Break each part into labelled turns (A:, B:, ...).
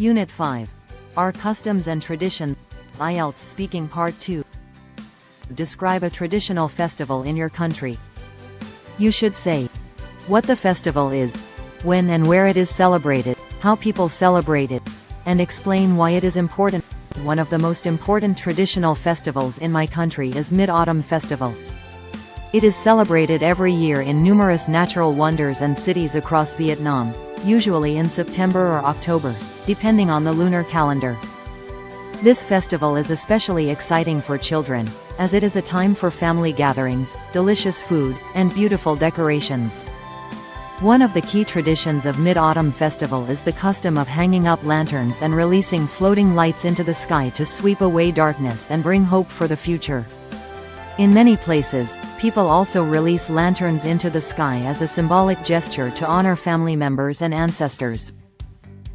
A: Unit 5. Our Customs and Traditions. IELTS Speaking Part 2. Describe a traditional festival in your country. You should say what the festival is, when and where it is celebrated, how people celebrate it, and explain why it is important. One of the most important traditional festivals in my country is Mid-Autumn Festival. It is celebrated every year in numerous natural wonders and cities across Vietnam, usually in September or October, depending on the lunar calendar. This festival is especially exciting for children, as it is a time for family gatherings, delicious food, and beautiful decorations. One of the key traditions of Mid-Autumn Festival is the custom of hanging up lanterns and releasing floating lights into the sky to sweep away darkness and bring hope for the future. In many places, people also release lanterns into the sky as a symbolic gesture to honor family members and ancestors.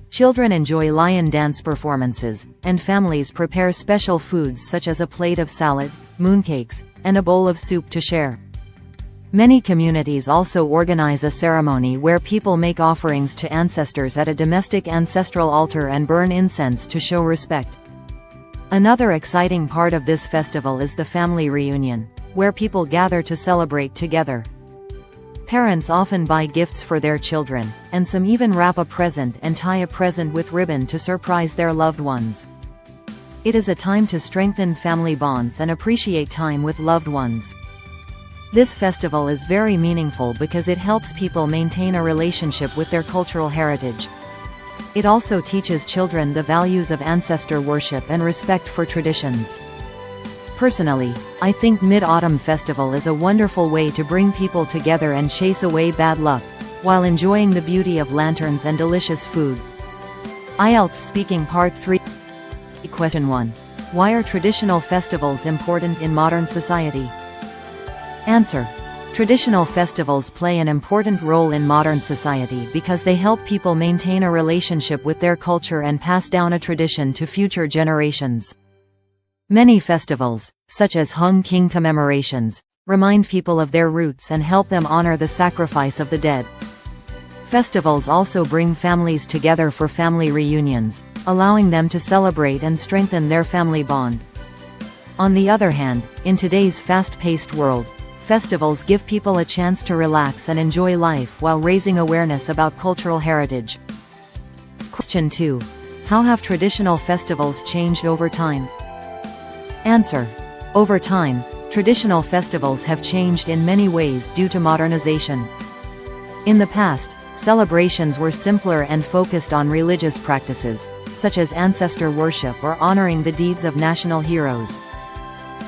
A: Children enjoy lion dance performances, and families prepare special foods such as a plate of salad, mooncakes, and a bowl of soup to share. Many communities also organize a ceremony where people make offerings to ancestors at a domestic ancestral altar and burn incense to show respect. Another exciting part of this festival is the family reunion, where people gather to celebrate together. Parents often buy gifts for their children, and some even wrap a present and tie a present with ribbon to surprise their loved ones. It is a time to strengthen family bonds and appreciate time with loved ones. This festival is very meaningful because it helps people maintain a relationship with their cultural heritage. It also teaches children the values of ancestor worship and respect for traditions. Personally, I think Mid-Autumn Festival is a wonderful way to bring people together and chase away bad luck, while enjoying the beauty of lanterns and delicious food. IELTS Speaking Part 3. Question 1. Why are traditional festivals important in modern society? Answer. Traditional festivals play an important role in modern society because they help people maintain a relationship with their culture and pass down a tradition to future generations. Many festivals, such as Hung King commemorations, remind people of their roots and help them honor the sacrifice of the dead. Festivals also bring families together for family reunions, allowing them to celebrate and strengthen their family bond. On the other hand, in today's fast-paced world, festivals give people a chance to relax and enjoy life while raising awareness about cultural heritage. Question 2. How have traditional festivals changed over time? Answer. Over time, traditional festivals have changed in many ways due to modernization. In the past, celebrations were simpler and focused on religious practices, such as ancestor worship or honoring the deeds of national heroes.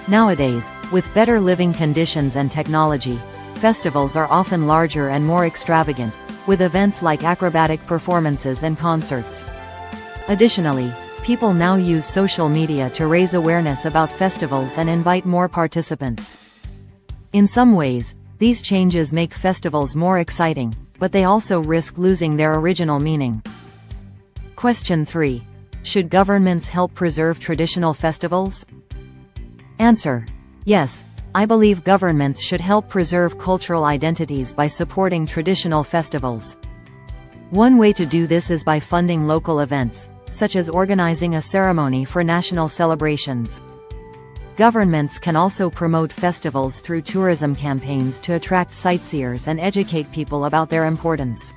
A: Nowadays, with better living conditions and technology, festivals are often larger and more extravagant, with events like acrobatic performances and concerts. Additionally, people now use social media to raise awareness about festivals and invite more participants. In some ways, these changes make festivals more exciting, but they also risk losing their original meaning. Question 3. Should governments help preserve traditional festivals? Answer. Yes, I believe governments should help preserve cultural identities by supporting traditional festivals. One way to do this is by funding local events, such as organizing a ceremony for national celebrations. Governments can also promote festivals through tourism campaigns to attract sightseers and educate people about their importance.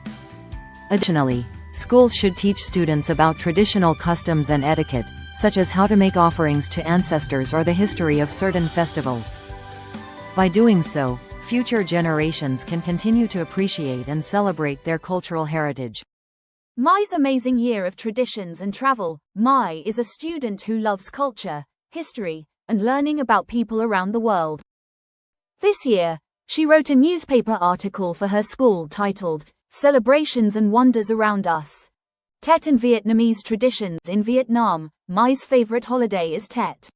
A: Additionally, schools should teach students about traditional customs and etiquette, such as how to make offerings to ancestors or the history of certain festivals. By doing so, future generations can continue to appreciate and celebrate their cultural heritage.
B: Mai's amazing year of traditions and travel. Mai is a student who loves culture, history, and learning about people around the world. This year, she wrote a newspaper article for her school titled, Celebrations and Wonders Around Us. Tet and Vietnamese Traditions in Vietnam. Mai's favorite holiday is Tet.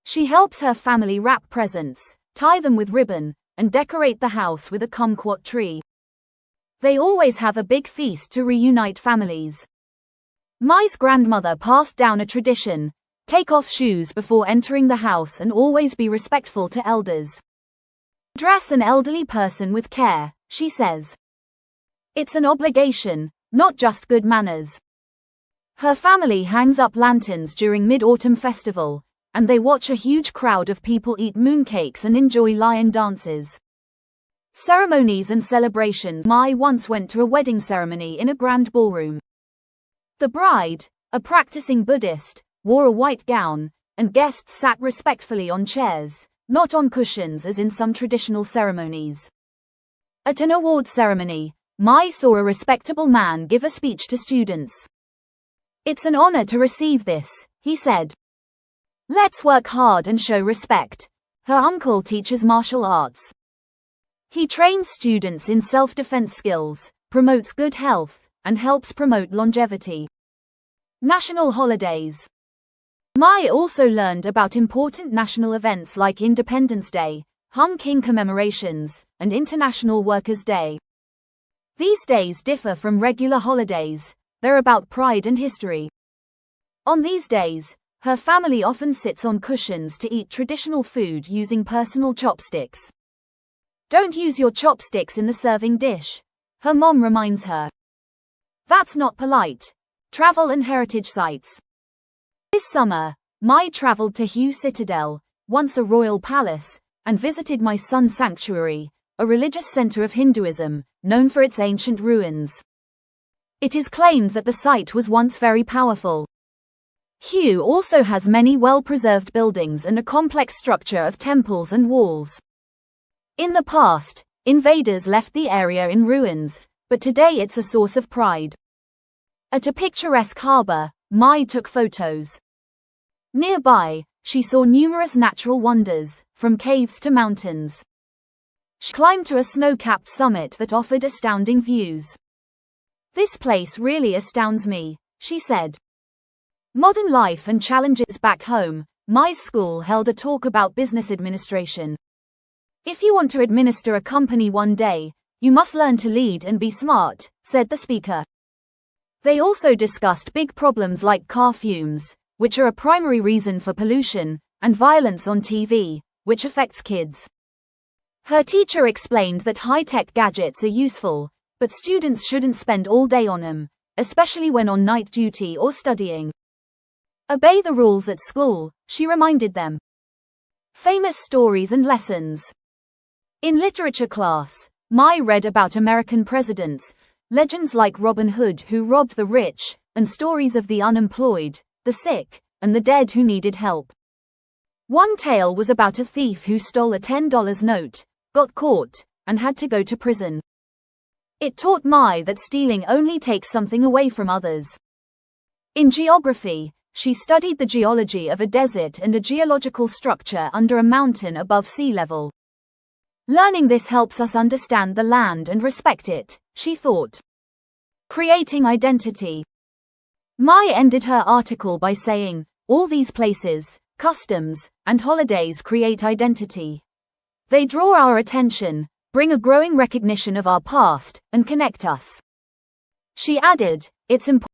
B: She helps her family wrap presents, tie them with ribbon, and decorate the house with a kumquat tree. They always have a big feast to reunite families. Mai's grandmother passed down a tradition: take off shoes before entering the house and always be respectful to elders. Dress an elderly person with care, she says. It's an obligation, not just good manners. Her family hangs up lanterns during Mid-Autumn Festival, and they watch a huge crowd of people eat mooncakes and enjoy lion dances. Ceremonies and celebrations. Mai once went to a wedding ceremony in a grand ballroom. The bride, a practicing Buddhist, wore a white gown, and guests sat respectfully on chairs, not on cushions as in some traditional ceremonies. At an award ceremony, Mai saw a respectable man give a speech to students. "It's an honor to receive this," he said. "Let's work hard and show respect." Her uncle teaches martial arts. He trains students in self-defense skills, promotes good health, and helps promote longevity. National holidays. Mai also learned about important national events like Independence Day, Hung King commemorations, and International Workers' Day. These days differ from regular holidays. They're about pride and history. On these days, her family often sits on cushions to eat traditional food using personal chopsticks. "Don't use your chopsticks in the serving dish," her mom reminds her. "That's not polite." Travel and heritage sites. This summer, Mai traveled to Hue Citadel, once a royal palace, and visited my Sun Sanctuary, a religious center of Hinduism, known for its ancient ruins. It is claimed that the site was once very powerful. Hue also has many well-preserved buildings and a complex structure of temples and walls. In the past, invaders left the area in ruins, but today it's a source of pride. At a picturesque harbor, Mai took photos. Nearby, she saw numerous natural wonders, from caves to mountains. She climbed to a snow-capped summit that offered astounding views. "This place really astounds me," she said. Modern life and challenges. Back home, Mai's school held a talk about business administration. "If you want to administer a company one day, you must learn to lead and be smart," said the speaker. They also discussed big problems like car fumes, which are a primary reason for pollution, and violence on TV, which affects kids. Her teacher explained that high-tech gadgets are useful, but students shouldn't spend all day on them, especially when on night duty or studying. "Obey the rules at school," she reminded them. Famous stories and lessons. In literature class, Mai read about American presidents, legends like Robin Hood who robbed the rich, and stories of the unemployed, the sick, and the dead who needed help. One tale was about a thief who stole a $10 note, got caught, and had to go to prison. It taught Mai that stealing only takes something away from others. In geography, she studied the geology of a desert and a geological structure under a mountain above sea level. "Learning this helps us understand the land and respect it," she thought. Creating identity. Mai ended her article by saying, "All these places, customs, and holidays create identity. They draw our attention, bring a growing recognition of our past, and connect us." She added, "It's important